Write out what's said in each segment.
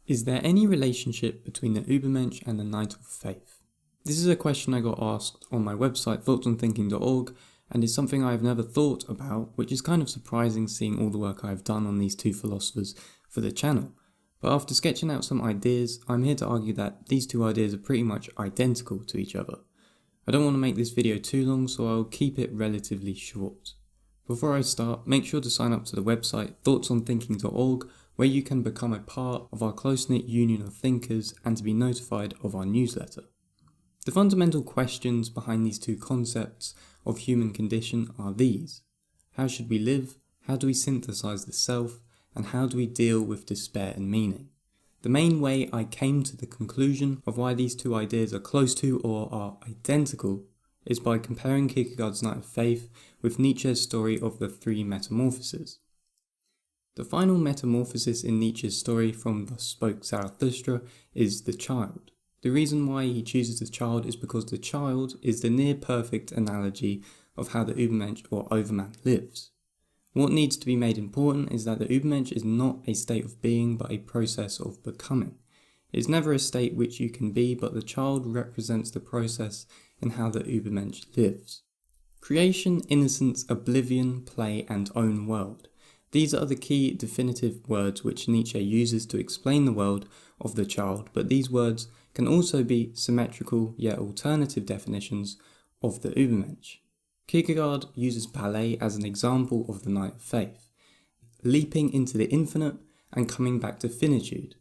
Is there any relationship between the Übermensch and the Knight of Faith? This is a question I got asked on my website thoughtsonthinking.org, and is something I have never thought about, which is kind of surprising seeing all the work I have done on these two philosophers for the channel. But after sketching out some ideas, I'm here to argue that these two ideas are pretty much identical to each other. I don't want to make this video too long, so I'll keep it relatively short. Before I start, make sure to sign up to the website thoughtsonthinking.org, where you can become a part of our close-knit union of thinkers and to be notified of our newsletter. The fundamental questions behind these two concepts of human condition are these: how should we live, how do we synthesize the self, and how do we deal with despair and meaning? The main way I came to the conclusion of why these two ideas are close to or are identical is by comparing Kierkegaard's Knight of Faith with Nietzsche's story of the three metamorphoses. The final metamorphosis in Nietzsche's story from Thus Spoke Zarathustra is the child. The reason why he chooses the child is because the child is the near-perfect analogy of how the Übermensch or Overman lives. What needs to be made important is that the Übermensch is not a state of being but a process of becoming. It is never a state which you can be, but the child represents the process in how the Übermensch lives. Creation, innocence, oblivion, play and own world. These are the key definitive words which Nietzsche uses to explain the world of the child, but these words can also be symmetrical yet alternative definitions of the Übermensch. Kierkegaard uses ballet as an example of the Knight of Faith, leaping into the infinite and coming back to finitude.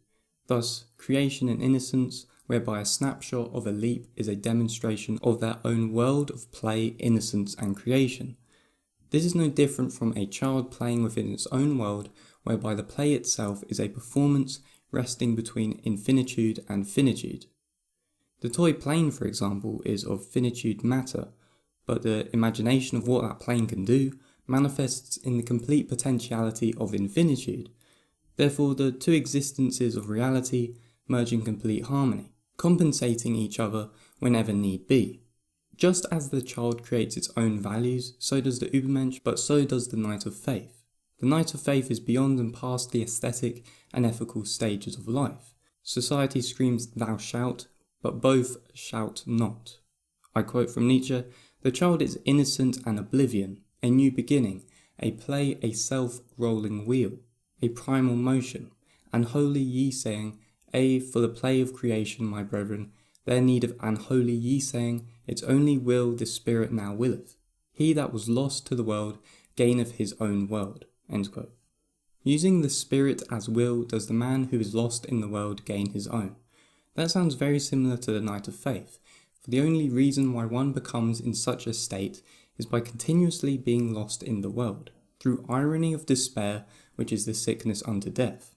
Thus, creation and innocence, whereby a snapshot of a leap is a demonstration of their own world of play, innocence and creation. This is no different from a child playing within its own world, whereby the play itself is a performance resting between infinitude and finitude. The toy plane, for example, is of finitude matter, but the imagination of what that plane can do manifests in the complete potentiality of infinitude. Therefore, the two existences of reality merge in complete harmony, compensating each other whenever need be. Just as the child creates its own values, so does the Übermensch, but so does the Knight of Faith. The Knight of Faith is beyond and past the aesthetic and ethical stages of life. Society screams "thou shalt," but both shout not. I quote from Nietzsche: "The child is innocent and oblivion, a new beginning, a play, a self-rolling wheel, a primal motion, and holy ye saying, for the play of creation, my brethren, their need of an holy ye saying, its only will the spirit now willeth. He that was lost to the world gaineth his own world." End quote. Using the spirit as will does the man who is lost in the world gain his own. That sounds very similar to the Knight of Faith, for the only reason why one becomes in such a state is by continuously being lost in the world, through irony of despair, which is the sickness unto death.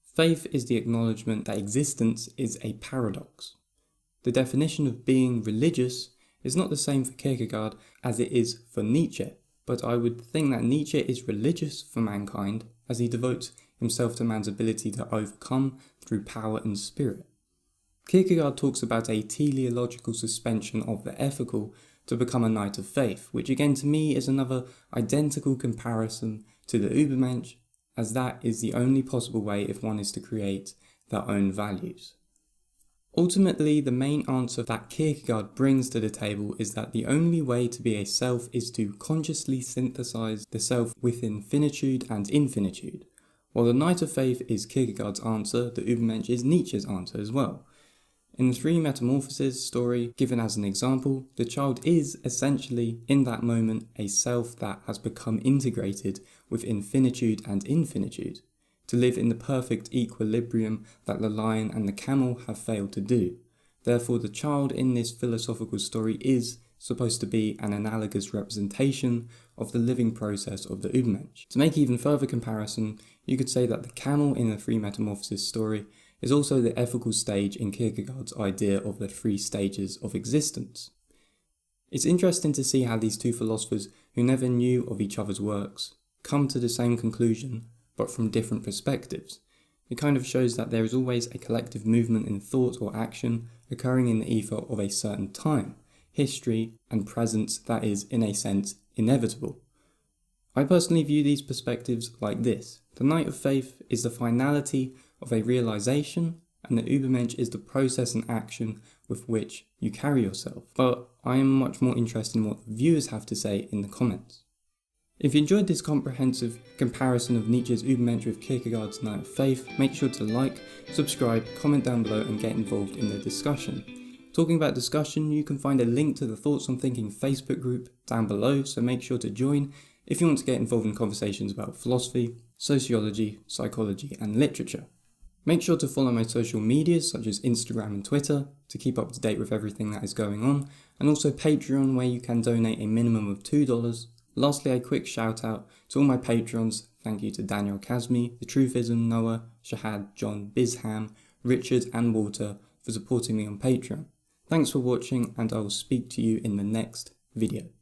Faith is the acknowledgement that existence is a paradox. The definition of being religious is not the same for Kierkegaard as it is for Nietzsche, but I would think that Nietzsche is religious for mankind as he devotes himself to man's ability to overcome through power and spirit. Kierkegaard talks about a teleological suspension of the ethical to become a Knight of Faith, which again to me is another identical comparison to the Übermensch, as that is the only possible way if one is to create their own values. Ultimately, the main answer that Kierkegaard brings to the table is that the only way to be a self is to consciously synthesize the self within finitude and infinitude. While the Knight of Faith is Kierkegaard's answer, the Übermensch is Nietzsche's answer as well. In the three metamorphoses story given as an example, the child is essentially, in that moment, a self that has become integrated with infinitude and infinitude, to live in the perfect equilibrium that the lion and the camel have failed to do. Therefore, the child in this philosophical story is supposed to be an analogous representation of the living process of the Übermensch. To make even further comparison, you could say that the camel in the three metamorphoses story is also the ethical stage in Kierkegaard's idea of the three stages of existence. It's interesting to see how these two philosophers, who never knew of each other's works, come to the same conclusion, but from different perspectives. It kind of shows that there is always a collective movement in thought or action occurring in the ether of a certain time, history, and presence that is, in a sense, inevitable. I personally view these perspectives like this: the Knight of Faith is the finality of a realization, and the Übermensch is the process and action with which you carry yourself. But I am much more interested in what the viewers have to say in the comments. If you enjoyed this comprehensive comparison of Nietzsche's Übermensch with Kierkegaard's Knight of Faith, make sure to like, subscribe, comment down below and get involved in the discussion. Talking about discussion, you can find a link to the Thoughts on Thinking Facebook group down below, so make sure to join if you want to get involved in conversations about philosophy, sociology, psychology and literature. Make sure to follow my social medias such as Instagram and Twitter to keep up to date with everything that is going on, and also Patreon where you can donate a minimum of $2. Lastly, a quick shout out to all my patrons. Thank you to Daniel Kazmi, The Truthism, Noah, Shahad, John, Bizham, Richard and Walter for supporting me on Patreon. Thanks for watching and I will speak to you in the next video.